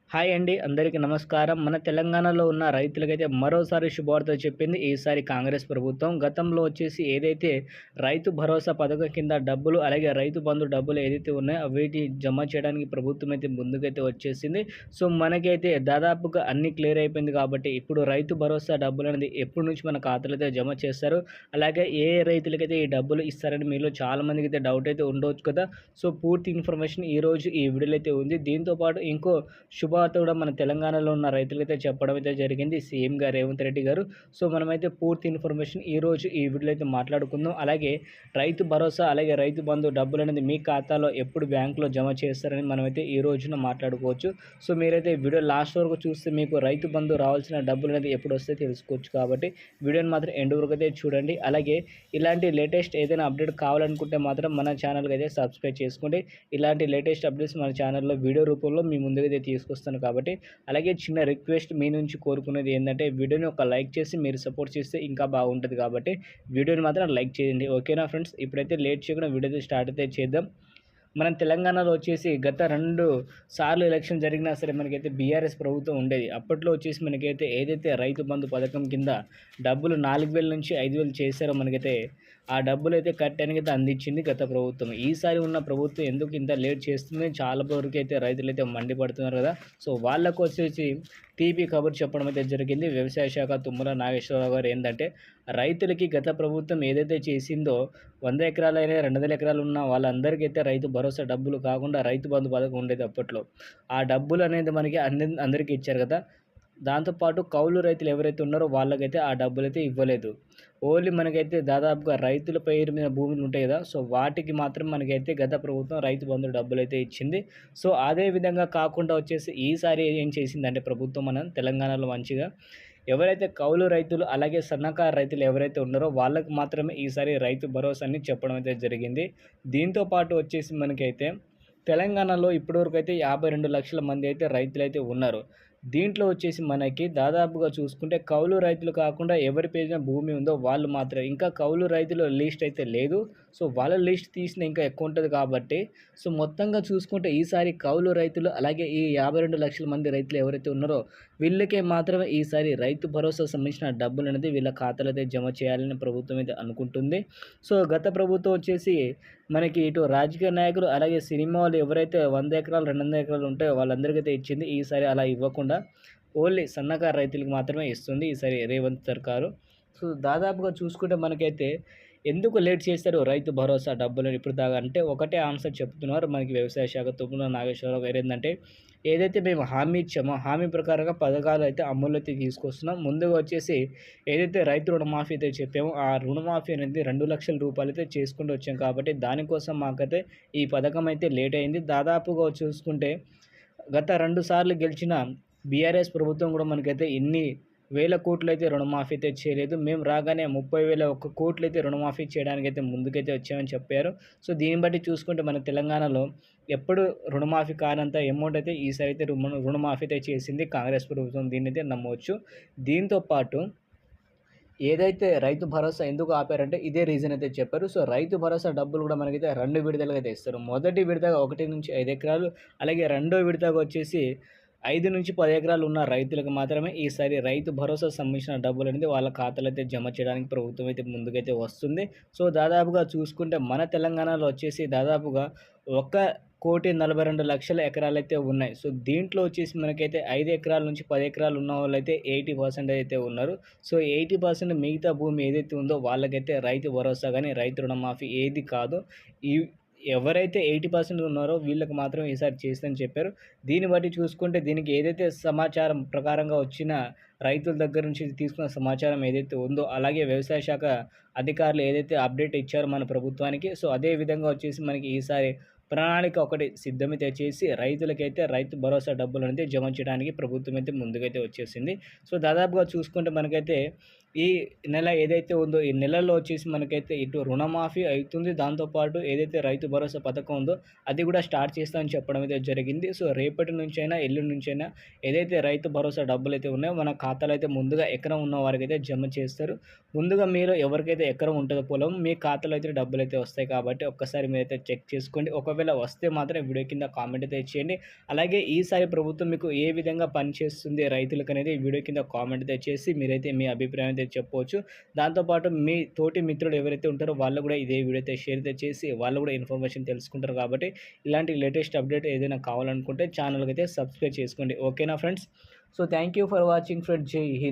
Hi అండి. అందరికీ నమస్కారం. మన తెలంగాణలో ఉన్న రైతులకైతే మరోసారి శుభవార్త చెప్పింది ఈసారి కాంగ్రెస్ ప్రభుత్వం. గతంలో వచ్చేసి ఏదైతే రైతు భరోసా పథకం కింద డబ్బులు, అలాగే రైతు బంధు డబ్బులు ఏదైతే ఉన్నాయో వీటి జమ చేయడానికి ప్రభుత్వం అయితే ముందుకైతే వచ్చేసింది. సో, మనకైతే దాదాపుగా అన్నీ క్లియర్ అయిపోయింది కాబట్టి ఇప్పుడు రైతు భరోసా డబ్బులనేది ఎప్పటి నుంచి మన ఖాతాలో అయితే జమ చేస్తారు, అలాగే ఏ ఏ రైతులకైతే ఈ డబ్బులు ఇస్తారని మీలో చాలామందికైతే డౌట్ అయితే ఉండవచ్చు కదా! సో, పూర్తి ఇన్ఫర్మేషన్ ఈరోజు ఈ వీడియోలో అయితే ఉంది. దీంతో పాటు ఇంకో శుభవార్త కూడా మన తెలంగాణలో ఉన్న రైతులకైతే చెప్పడం అయితే జరిగింది సీఎంగా రేవంత్ రెడ్డి గారు. సో, మనమైతే పూర్తి ఇన్ఫర్మేషన్ ఈరోజు ఈ వీడియోలో అయితే మాట్లాడుకుందాం. అలాగే రైతు భరోసా, అలాగే రైతు బంధు డబ్బులనేది మీ ఖాతాలో ఎప్పుడు బ్యాంకులో జమ చేస్తారని మనమైతే ఈ రోజున మాట్లాడుకోవచ్చు. సో, మీరైతే వీడియో లాస్ట్ వరకు చూస్తే మీకు రైతు బంధు రావాల్సిన డబ్బులు అనేది ఎప్పుడు వస్తే తెలుసుకోవచ్చు. కాబట్టి వీడియోని మాత్రం ఎండ్ వరకు అయితే చూడండి. అలాగే ఇలాంటి లేటెస్ట్ ఏదైనా అప్డేట్ కావాలనుకుంటే మాత్రం మన ఛానల్కి అయితే సబ్స్క్రైబ్ చేసుకోండి. ఇలాంటి లేటెస్ట్ అప్డేట్స్ మన ఛానల్లో వీడియో రూపంలో మీ ముందుకైతే తీసుకొస్తాను కాబట్టి. అలాగే చిన్న రిక్వెస్ట్ మీ నుంచి కోరుకునేది ఏంటంటే వీడియోని ఒక లైక్ చేసి మీరు సపోర్ట్ చేస్తే ఇంకా బాగుంటుంది కాబట్టి వీడియోని మాత్రం లైక్ చేయండి. ఓకేనా ఫ్రెండ్స్? ఇప్పుడైతే లేట్ చేయకుండా వీడియో అయితే స్టార్ట్ అయితే చేద్దాం. మనం తెలంగాణలో వచ్చేసి గత 2 సార్లు ఎలక్షన్ జరిగినా సరే మనకైతే బీఆర్ఎస్ ప్రభుత్వం ఉండేది. అప్పట్లో వచ్చేసి మనకైతే ఏదైతే రైతు బంధు పథకం కింద డబ్బులు 4,000 నుంచి 5,000 చేశారో మనకైతే ఆ డబ్బులైతే కట్టడానికైతే అందించింది గత ప్రభుత్వం. ఈసారి ఉన్న ప్రభుత్వం ఎందుకు ఇంత లేట్ చేస్తుంది? చాలా వరకైతే రైతులైతే మండిపడుతున్నారు కదా! సో, వాళ్ళకు వచ్చేసి తీపి కబురు చెప్పడం అయితే జరిగింది. వ్యవసాయ శాఖ తుమ్మల నాగేశ్వరరావు గారు ఏందంటే రైతులకి గత ప్రభుత్వం ఏదైతే చేసిందో 100 ఎకరాలైనా 200 ఎకరాలు ఉన్న వాళ్ళందరికైతే రైతు భరోసా డబ్బులు కాకుండా రైతు బంధు పథకం ఉండేది అప్పట్లో. ఆ డబ్బులు అనేది మనకి అందరికీ ఇచ్చారు కదా! దాంతోపాటు కౌలు రైతులు ఎవరైతే ఉన్నారో వాళ్ళకైతే ఆ డబ్బులైతే ఇవ్వలేదు. ఓన్లీ మనకైతే దాదాపుగా రైతుల పేరు మీద భూములు ఉంటాయి కదా! సో, వాటికి మాత్రం మనకైతే గత ప్రభుత్వం రైతు బంధు డబ్బులైతే ఇచ్చింది. సో, అదే విధంగా కాకుండా వచ్చేసి ఈసారి ఏం చేసిందంటే ప్రభుత్వం మన తెలంగాణలో మంచిగా ఎవరైతే కౌలు రైతులు, అలాగే సన్నకారు రైతులు ఎవరైతే ఉన్నారో వాళ్ళకి మాత్రమే ఈసారి రైతు భరోసాని చెప్పడం అయితే జరిగింది. దీంతో పాటు వచ్చేసి మనకైతే తెలంగాణలో ఇప్పటివరకైతే 52 లక్షల మంది అయితే రైతులైతే ఉన్నారు. దీంట్లో వచ్చేసి మనకి దాదాపుగా చూసుకుంటే కౌలు రైతులు కాకుండా ఎవరి పేరున భూమి ఉందో వాళ్ళు మాత్రమే. ఇంకా కౌలు రైతుల లిస్ట్ అయితే లేదు. సో, వాళ్ళ లిస్ట్ తీసిన ఇంకా ఎక్కువ ఉంటుంది కాబట్టి సో, మొత్తంగా చూసుకుంటే ఈసారి కౌలు రైతులు, అలాగే ఈ 52 లక్షల మంది రైతులు ఎవరైతే ఉన్నారో వీళ్ళకే మాత్రమే ఈసారి రైతు భరోసా సంబంధించిన డబ్బులనేది వీళ్ళ ఖాతాలో అయితే జమ చేయాలని ప్రభుత్వం అయితే అనుకుంటుంది. సో, గత ప్రభుత్వం వచ్చేసి మనకి ఇటు రాజకీయ నాయకులు, అలాగే సినిమా వాళ్ళు ఎవరైతే 100 ఎకరాలు, 200 ఎకరాలు ఉంటాయో వాళ్ళందరికైతే ఇచ్చింది. ఈసారి అలా ఇవ్వకుండా ఓన్లీ సన్నకారు రైతులకు మాత్రమే ఇస్తుంది ఈసారి రేవంత్ సర్కారు. సో, దాదాపుగా చూసుకుంటే మనకైతే ఎందుకు లేట్ చేశారు రైతు భరోసా డబ్బులని ఇప్పుడు దాకా అంటే ఒకటే ఆన్సర్ చెప్తున్నారు మనకి వ్యవసాయ శాఖ తుమ్మల నాగేశ్వరరావు గారు ఏందంటే ఏదైతే మేము హామీ ఇచ్చామో హామీ ప్రకారంగా పథకాలు అయితే అమల్లోకి తీసుకొస్తున్నాం. ముందుగా వచ్చేసి ఏదైతే రైతు రుణమాఫీ అయితే చెప్పామో ఆ రుణమాఫీ అనేది 2,00,000 రూపాయలు అయితే చేసుకుంటూ వచ్చాం కాబట్టి దానికోసం మాకైతే ఈ పథకం అయితే లేట్ అయింది. దాదాపుగా చూసుకుంటే గత 2 సార్లు గెలిచిన బీఆర్ఎస్ ప్రభుత్వం కూడా మనకైతే ఇన్ని వేల కోట్లయితే రుణమాఫీ అయితే చేయలేదు. మేము రాగానే 30,001 కోట్లయితే రుణమాఫీ చేయడానికైతే ముందుకైతే వచ్చామని చెప్పారు. సో, దీన్ని బట్టి చూసుకుంటే మన తెలంగాణలో ఎప్పుడు రుణమాఫీ కానంత అమౌంట్ అయితే ఈసారి అయితే రుణమాఫీ అయితే చేసింది కాంగ్రెస్ ప్రభుత్వం. దీన్నైతే నమ్మవచ్చు. దీంతో పాటు ఏదైతే రైతు భరోసా ఎందుకు ఆపారంటే ఇదే రీజన్ అయితే చెప్పారు. సో, రైతు భరోసా డబ్బులు కూడా మనకైతే 2 విడతలుగా అయితే ఇస్తారు. మొదటి విడతగా 1-5 ఎకరాలు, అలాగే రెండో విడతగా వచ్చేసి 5-10 ఎకరాలు ఉన్న రైతులకు మాత్రమే ఈసారి రైతు భరోసా సంబంధించిన డబ్బులనేది వాళ్ళ ఖాతాలో అయితే జమ చేయడానికి ప్రభుత్వం అయితే ముందుకైతే వస్తుంది. సో, దాదాపుగా చూసుకుంటే మన తెలంగాణలో వచ్చేసి దాదాపుగా 1,42,00,000 ఎకరాలైతే ఉన్నాయి. సో, దీంట్లో వచ్చేసి మనకైతే 5 ఎకరాల నుంచి 10 ఎకరాలు ఉన్న వాళ్ళైతే 80% అయితే ఉన్నారు. సో, 80% మిగతా భూమి ఏదైతే ఉందో వాళ్ళకైతే రైతు భరోసా గానీ, రైతు రుణమాఫీ ఏది కాదో ఈ ఎవరైతే 80% ఉన్నారో వీళ్ళకి మాత్రం ఈసారి చేసిందని చెప్పారు. దీన్ని బట్టి చూసుకుంటే దీనికి ఏదైతే సమాచారం ప్రకారంగా వచ్చిన రైతుల దగ్గర నుంచి తీసుకున్న సమాచారం ఏదైతే ఉందో, అలాగే వ్యవసాయ శాఖ అధికారులు ఏదైతే అప్డేట్ ఇచ్చారో మన ప్రభుత్వానికి, సో, అదే విధంగా వచ్చేసి మనకి ఈసారి ప్రణాళిక ఒకటి సిద్ధమైతే చేసి రైతులకైతే రైతు భరోసా డబ్బులనేది జమ చేయడానికి ప్రభుత్వం అయితే ముందుకైతే వచ్చేసింది. సో, దాదాపుగా చూసుకుంటే మనకైతే ఈ నెల ఏదైతే ఉందో ఈ నెలలో వచ్చేసి మనకైతే ఇటు రుణమాఫీ అవుతుంది. దాంతోపాటు ఏదైతే రైతు భరోసా పథకం ఉందో అది కూడా స్టార్ట్ చేస్తామని చెప్పడం అయితే జరిగింది. సో రేపటి నుంచైనా ఎల్లుండి నుంచైనా ఏదైతే రైతు భరోసా డబ్బులైతే ఉన్నాయో మన ఖాతాలో అయితే ముందుగా ఎకరం ఉన్న వారికైతే జమ చేస్తారు. ముందుగా మీరు ఎవరికైతే ఎకరం ఉంటుందో పొలం మీ ఖాతాలో అయితే డబ్బులైతే వస్తాయి కాబట్టి ఒక్కసారి మీరైతే చెక్ చేసుకోండి. ఒకవేళ వస్తే మాత్రం వీడియో కింద కామెంట్ అయితే చేయండి. అలాగే ఈసారి ప్రభుత్వం మీకు ఏ విధంగా పనిచేస్తుంది రైతులకు అనేది వీడియో కింద కామెంట్ అయితే చేసి మీరైతే మీ అభిప్రాయం అయితే చెప్పవచ్చు. దాంతోపాటు మీ తోటి మిత్రులు ఎవరైతే ఉంటారో వాళ్ళు కూడా ఇదే వీడియో అయితే షేర్ అయితే చేసి వాళ్ళు కూడా ఇన్ఫర్మేషన్ తెలుసుకుంటారు కాబట్టి ఇలాంటి లేటెస్ట్ అప్డేట్ ఏదైనా కావాలనుకుంటే ఛానల్కి అయితే సబ్స్క్రైబ్ చేసుకోండి. ఓకేనా friends? So thank you for watching friends. జై హింద్.